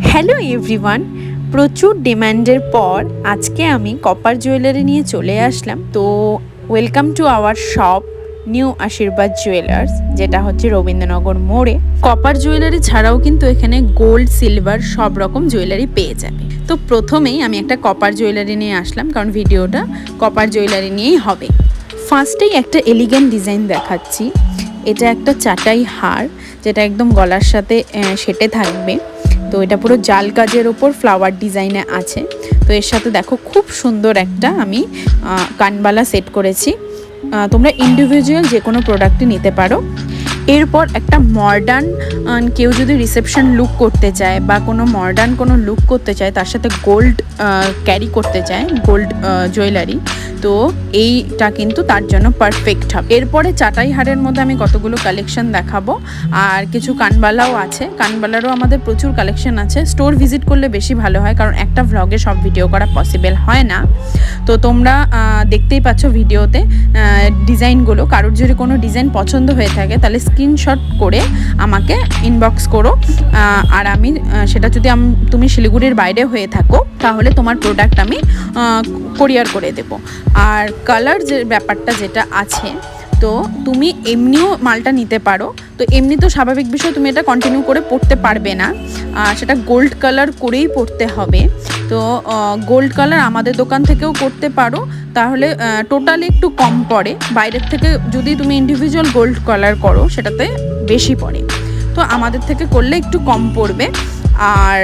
Hello everyone, প্রচুর ডিমান্ডের পর আজকে আমি কপার জুয়েলারি নিয়ে চলে আসলাম। তো welcome to our shop new আশীর্বাদ জুয়েলার্স, যেটা হচ্ছে রবীন্দ্রনগর মোড়ে। কপার জুয়েলারি ছাড়াও কিন্তু এখানে গোল্ড, সিলভার সব রকম জুয়েলারি পেয়ে যাবে। তো প্রথমেই আমি একটা কপার জুয়েলারি নিয়ে আসলাম, কারণ ভিডিওটা কপার জুয়েলারি নিয়েই হবে। ফার্স্টেই একটা এলিগেন্ট ডিজাইন দেখাচ্ছি। এটা একটা চাটাই হার, যেটা একদম গলার সাথে সেটে থাকবে। তো এটা পুরো জাল কাজের ওপর ফ্লাওয়ার ডিজাইনে আছে। তো এর সাথে দেখো খুব সুন্দর একটা আমি কানবালা সেট করেছি। তোমরা ইন্ডিভিজুয়াল যে কোনো প্রোডাক্টই নিতে পারো। এরপর একটা মডার্ন, কেউ যদি রিসেপশন লুক করতে চায় বা কোনো মডার্ন কোনো লুক করতে চায়, তার সাথে গোল্ড ক্যারি করতে চায়, গোল্ড জুয়েলারি, তো এইটা কিন্তু তার জন্য পারফেক্ট হবে। এরপরে চাটাই হারের মধ্যে আমি কতগুলো কালেকশন দেখাবো, আর কিছু কানবালাও আছে। কানবালারও আমাদের প্রচুর কালেকশন আছে। স্টোর ভিজিট করলে বেশি ভালো হয়, কারণ একটা ভ্লগে সব ভিডিও করা পসিবল হয় না। তো তোমরা দেখতেই পাচ্ছ ভিডিওতে ডিজাইনগুলো। কারোর যদি কোনো ডিজাইন পছন্দ হয়ে থাকে তাহলে স্ক্রিনশট করে আমাকে ইনবক্স করো, আর আমি সেটা যদি তুমি শিলিগুড়ির বাইরে হয়ে থাকো তাহলে তোমার প্রোডাক্ট আমি কোরিয়ার করে দেব। আর কালার যে ব্যাপারটা যেটা আছে, তো তুমি এমনিও মালটা নিতে পারো। তো এমনি তো স্বাভাবিক বিষয়, তুমি এটা কন্টিনিউ করে পড়তে পারবে না, সেটা গোল্ড কালার করেই পড়তে হবে। তো গোল্ড কালার আমাদের দোকান থেকেও করতে পারো, তাহলে টোটালি একটু কম পড়ে। বাইরের থেকে যদি তুমি ইন্ডিভিজুয়াল গোল্ড কালার করো সেটাতে বেশি পড়ে। তো আমাদের থেকে করলে একটু কম পড়বে। আর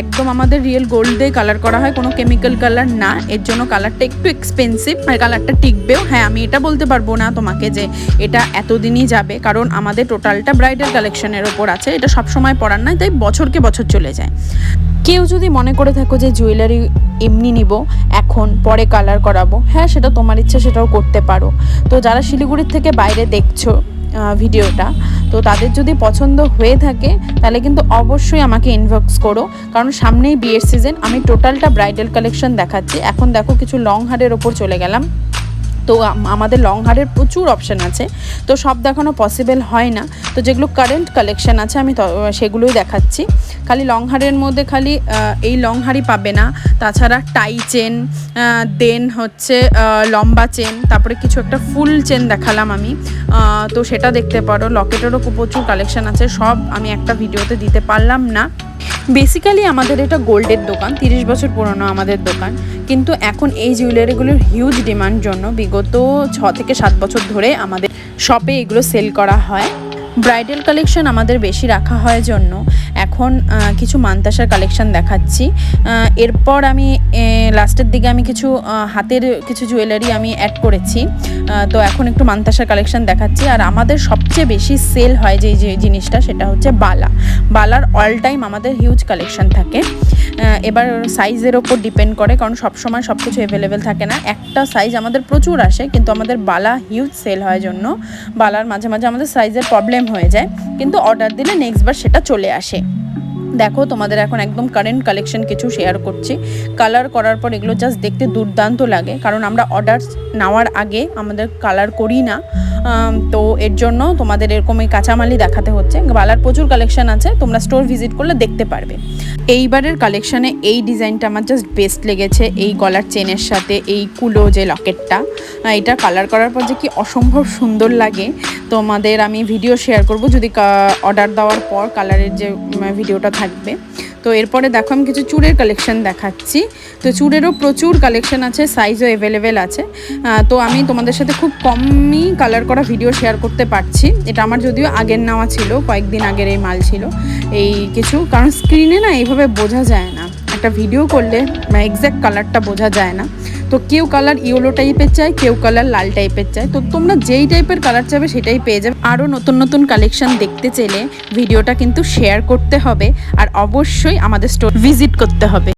একদম আমাদের রিয়েল গোল্ড দিয়ে কালার করা হয়, কোনো কেমিক্যাল কালার না। এর জন্য কালারটা একটু এক্সপেন্সিভ, আর কালারটা টিকবেও। হ্যাঁ, আমি এটা বলতে পারবো না তোমাকে যে এটা এতদিনই যাবে, কারণ আমাদের টোটালটা ব্রাইডাল কালেকশনের ওপর আছে। এটা সবসময় পরার নয়, তাই বছরকে বছর চলে যায়। কেউ যদি মনে করে থাকো যে জুয়েলারি এমনি নিব, এখন পরে কালার করাবো, হ্যাঁ সেটা তোমার ইচ্ছা, সেটাও করতে পারো। তো যারা শিলিগুড়ির থেকে বাইরে দেখছো ভিডিওটা, তো তাদের যদি পছন্দ হয়ে থাকে তাহলে কিন্তু অবশ্যই আমাকে ইনবক্স করো, কারণ সামনেই বিয়ের সিজন। আমি টোটালটা ব্রাইডাল কালেকশন দেখাচ্ছি। এখন দেখো কিছু লং হারের ওপর চলে গেলাম। তো আমাদের লং হারের প্রচুর অপশান আছে, তো সব দেখানো পসিবল হয় না। তো যেগুলো কারেন্ট কালেকশান আছে আমি সেগুলোই দেখাচ্ছি। খালি লং হারের মধ্যে খালি এই লং হারই পাবে না, তাছাড়া টাই চেন, দেন হচ্ছে লম্বা চেন, তারপরে কিছু একটা ফুল চেন দেখালাম আমি, তো সেটা দেখতে পারো। লকেটেরও প্রচুর কালেকশান আছে, সব আমি একটা ভিডিওতে দিতে পারলাম না। বেসিক্যালি আমাদের এটা গোল্ডের দোকান, 30 বছর পুরনো আমাদের দোকান, কিন্তু এখন এই জুয়েলারিগুলোর হিউজ ডিমান্ড জন্য বিগত 6 থেকে 7 বছর ধরে আমাদের শপে এগুলো সেল করা হয়। ব্রাইডাল কালেকশন আমাদের বেশি রাখা হয় জন্য এখন কিছু মান্তাসার কালেকশন দেখাচ্ছি। এরপর আমি লাস্টের দিকে আমি কিছু হাতের কিছু জুয়েলারি আমি অ্যাড করেছি। তো এখন একটু মান্তাসার কালেকশন দেখাচ্ছি। আর আমাদের সবচেয়ে বেশি সেল হয় যে জিনিসটা, সেটা হচ্ছে বালার অল টাইম আমাদের হিউজ কালেকশন থাকে। এবার সাইজের ওপর ডিপেন্ড করে, কারণ সবসময় সব কিছু অ্যাভেলেবেল থাকে না। একটা সাইজ আমাদের প্রচুর আসে, কিন্তু আমাদের বালা হিউজ সেল হয় জন্য বালার মাঝে মাঝে আমাদের সাইজের প্রবলেম হয়ে যায়, কিন্তু অর্ডার দিলে নেক্সট বার সেটা চলে আসে। দেখো তোমাদের এখন একদম কারেন্ট কালেকশন কিছু শেয়ার করছি। কালার করার পর এগুলো জাস্ট দেখতে দুর্দান্ত লাগে, কারণ আমরা অর্ডার নেওয়ার আগে আমাদের কালার করি না। তো এর জন্য তোমাদের এরকম এই কাঁচামালই দেখাতে হচ্ছে। বালার প্রচুর কালেকশন আছে, তোমরা স্টোর ভিজিট করলে দেখতে পারবে। এইবারের কালেকশানে এই ডিজাইনটা আমার জাস্ট বেস্ট লেগেছে। এই গলার চেনের সাথে এই কুলো যে লকেটটা, এটা কালার করার পর যে কি অসম্ভব সুন্দর লাগে, তোমাদের আমি ভিডিও শেয়ার করব যদি অর্ডার দেওয়ার পর কালারের যে ভিডিওটা থাকবে। তো এরপরে দেখো আমি কিছু চূড়ের কালেকশন দেখাচ্ছি। তো চূড়েরও প্রচুর কালেকশন আছে, সাইজও অ্যাভেলেবেল আছে। তো আমি তোমাদের সাথে খুব কমই কালার করা ভিডিও শেয়ার করতে পারছি। এটা আমার যদিও আগের নেওয়া ছিল, কয়েকদিন আগের এই মাল ছিল এই কিছু, কারণ স্ক্রিনে না এইভাবে বোঝা যায় না, একটা ভিডিও করলে এক্স্যাক্ট কালারটা বোঝা যায় না। তো কেউ কালার ইয়েলো টাইপের চায়, কেউ কালার লাল টাইপের চায়। তো তোমরা যেই টাইপের কালার চাইবে সেটাই পেয়ে যাবে। আরও নতুন নতুন কালেকশন দেখতে চাইলে ভিডিওটা কিন্তু শেয়ার করতে হবে, আর অবশ্যই আমাদের স্টোর ভিজিট করতে হবে।